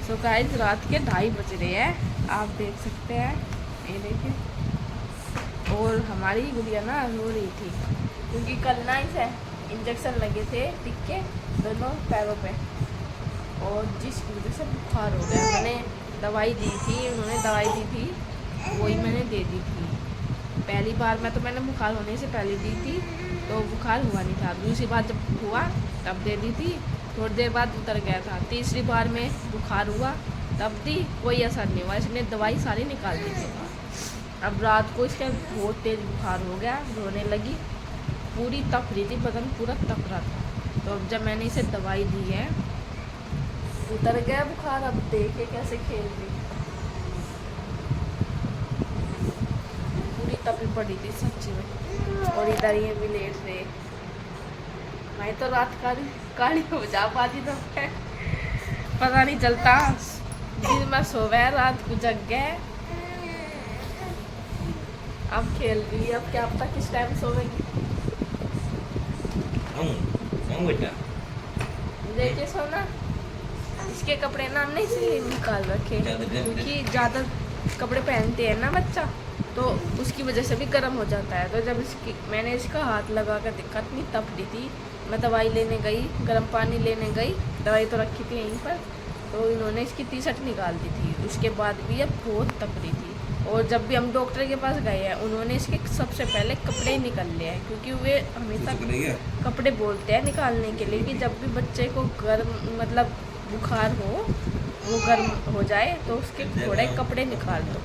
So guys रात के 2:30 बज रहे हैं, आप देख सकते हैं, ये देखिए। और हमारी गुड़िया ना रो रही थी क्योंकि कल ना इसे इंजेक्शन लगे थे टिक्के दोनों पैरों पे, और जिसकी वजह से बुखार हो गया। मैंने दवाई दी थी, उन्होंने दवाई दी थी, वही मैंने दे दी थी। पहली बार मैंने बुखार होने से पहले दी थी तो बुखार हुआ नहीं था। दूसरी बार जब हुआ तब दे दी थी, थोड़ी देर बाद उतर गया था। तीसरी बार में बुखार हुआ तब दी, कोई असर नहीं हुआ। इसने दवाई सारी निकाल दी थी। अब रात को इसका बहुत तेज़ बुखार हो गया, रोने लगी, पूरी तप रही थी, बदन पूरा तप रहा था। तो अब जब मैंने इसे दवाई दी है उतर गया बुखार। अब देखे कैसे खेल रही, पूरी तपी पड़ी थी सच्ची में। और इधर ये भी लेट रहे, मैं तो रात काली हो जा पाती तो पता नहीं चलता। दिन में सोवे रात को जग गए। अब खेल रही है, अब क्या पता किस टाइम सोवेगी। देखिए सोना, इसके कपड़े ना हमने इसलिए निकाल रखे क्योंकि ज़्यादा कपड़े पहनते हैं ना बच्चा, तो उसकी वजह से भी गर्म हो जाता है। तो जब मैंने इसका हाथ लगा कर देखा, इतनी तप रही थी। मैं दवाई लेने गई, गर्म पानी लेने गई, दवाई तो रखी थी यहीं पर, तो इन्होंने इसकी टी शर्ट निकाल दी थी। उसके बाद भी अब बहुत तप रही थी। और जब भी हम डॉक्टर के पास गए हैं, उन्होंने इसके सबसे पहले कपड़े निकाल लिए हैं, क्योंकि वे हमेशा कपड़े बोलते हैं निकालने के लिए कि जब भी बच्चे को गर्म मतलब बुखार हो, वो गर्म हो जाए तो उसके थोड़े कपड़े निकाल दो।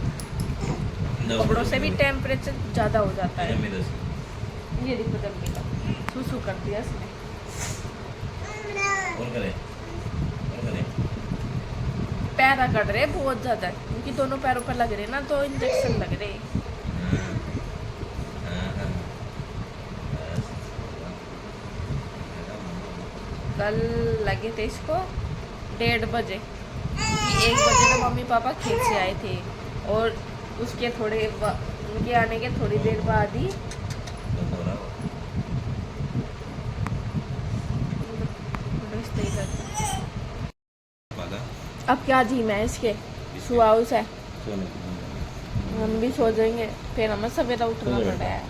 कपड़ों से भी टेम्परेचर ज़्यादा हो जाता है। ये देखो जब भी सुसु कर दिया इसने। पैर कट रहे बहुत ज़्यादा, क्योंकि दोनों पैरों पर लग रहे ना, तो इंजेक्शन लग रहे। कल लगे थे इसको 1:30 बजे, 1 बजे तो मम्मी पापा खेत से आए थे, और उसके उनके आने के थोड़ी देर बाद ही अब क्या झीम है इसके सुहाउस है। हम भी सो जाएंगे, फिर हमें सवेरा उठना पड़ा है।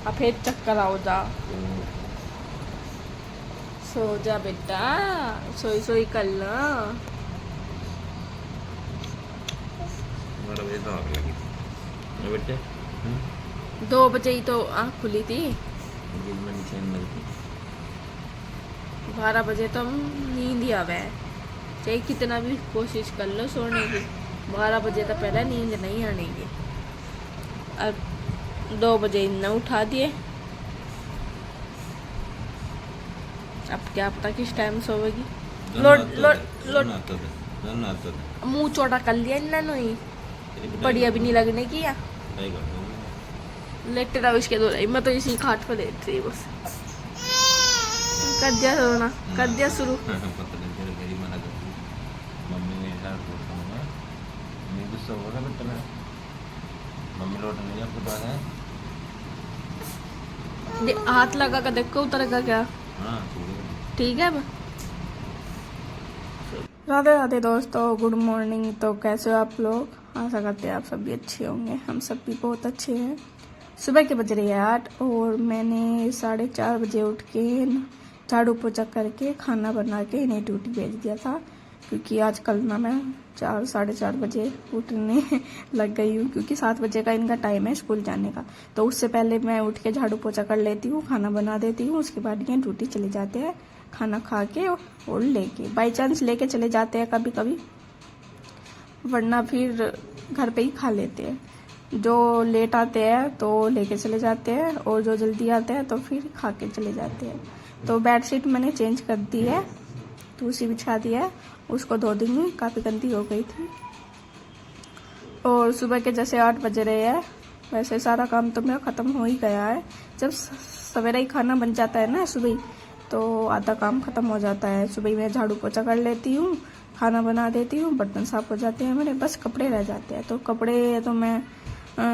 अब फिर चक्कर आओ जा, सो जा बेटा, सोई सोई कर लो। 2 बजे ही तो आँख खुली थी, 12 बजे तो हम नींद ही आवे है। चाहे कितना भी कोशिश कर लो सोने की, 12 बजे तो पहले नींद नहीं आने की। अब 2 बजे इन्हें उठा दिए, अब क्या पता किस टाइम सोएगी। मुंह चौड़ा कर लिया इन्होंने ही, बढ़िया भी नहीं लगने की या लेटे रहो इसके दो। मैं तो इसी खाट पर लेट रही बस। कर दिया सोना, कर दिया शुरू। हाथ लगा कर देखो उतरेगा क्या। ठीक है। राधे राधे दोस्तों, गुड मॉर्निंग। तो कैसे हो आप लोग? आशा करते हैं आप सब भी अच्छे होंगे। हम सब भी बहुत अच्छे हैं। सुबह के बज रही है 8 और मैंने 4:30 बजे उठ के झाड़ू पोछा करके खाना बना के इन्हें ड्यूटी भेज दिया था, क्योंकि आजकल ना मैं 4-4:30 बजे उठने लग गई हूँ, क्योंकि 7 बजे का इनका टाइम है स्कूल जाने का। तो उससे पहले मैं उठ के झाड़ू पोछा कर लेती हूँ, खाना बना देती हूँ, उसके बाद ये ड्यूटी चले जाते हैं खाना खा के, और लेके बाई चांस लेके चले जाते हैं कभी कभी, वरना फिर घर पे ही खा लेते हैं। जो लेट आते हैं तो लेके चले जाते हैं, और जो जल्दी आते हैं तो फिर खा के चले जाते हैं। तो बेडशीट मैंने चेंज कर दी है, दूसरी बिछा दी है, उसको धो दूंगी, काफ़ी गंदी हो गई थी। और सुबह के जैसे 8 बज रहे हैं, वैसे सारा काम तो मेरा ख़त्म हो ही गया है। जब सवेरा ही खाना बन जाता है ना सुबह, तो आधा काम ख़त्म हो जाता है। सुबह मैं झाड़ू पोछा कर लेती हूँ, खाना बना देती हूँ, बर्तन साफ हो जाते हैं मेरे, बस कपड़े रह जाते हैं। तो कपड़े तो मैं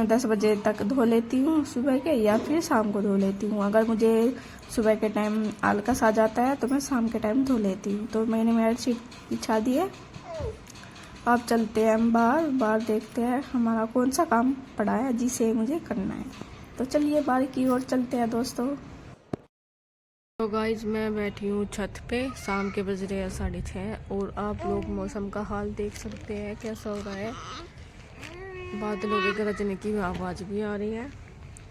10 बजे तक धो लेती हूँ सुबह के, या फिर शाम को धो लेती हूँ। अगर मुझे सुबह के टाइम आलस आ जाता है तो मैं शाम के टाइम धो लेती हूँ। तो मैंने बेडशीट बिछा दी है, अब चलते हैं हम बाहर बाहर, देखते हैं हमारा कौन सा काम पड़ा है जिसे मुझे करना है। तो चलिए बाहर की ओर चलते हैं दोस्तों। तो गाइज मैं बैठी हूँ छत पे, शाम के बज रहे हैं 6:30 और आप लोग मौसम का हाल देख सकते हैं कैसा हो रहा है। बादलों के गरजने की आवाज़ भी आ रही है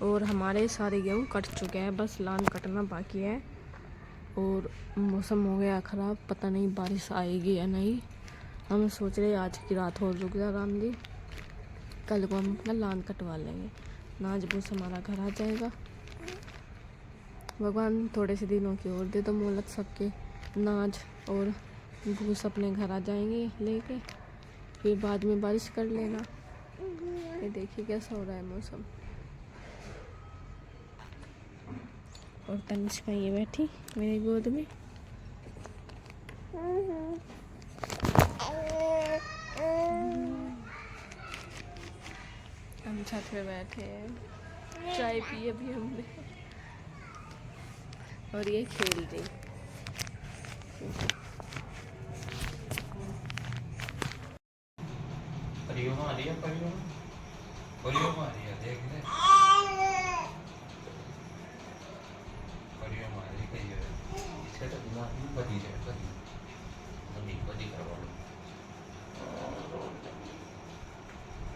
और हमारे सारे गेहूँ कट चुके हैं, बस लान कटना बाकी है। और मौसम हो गया ख़राब, पता नहीं बारिश आएगी या नहीं। हम सोच रहे आज की रात और रुक जा राम जी, कल को हम अपना लान कटवा लेंगे, नाज भूस हमारा घर आ जाएगा। भगवान थोड़े से दिनों की और दे दो मोहलत, सबके नाज और भूस अपने घर आ जाएंगे लेके, फिर बाद में बारिश कर लेना। ये देखिए कैसा हो रहा है मौसम। और तनिष्का ये बैठी मेरी गोद में। हम छत पे बैठे हैं, चाय पी अभी हमने और ये खेल रही। परियों आ रही है, परियों आ रही है, देख ले परियों आ रही है। इसका तो दिमाग में बदी जाए, बदी करवा लो।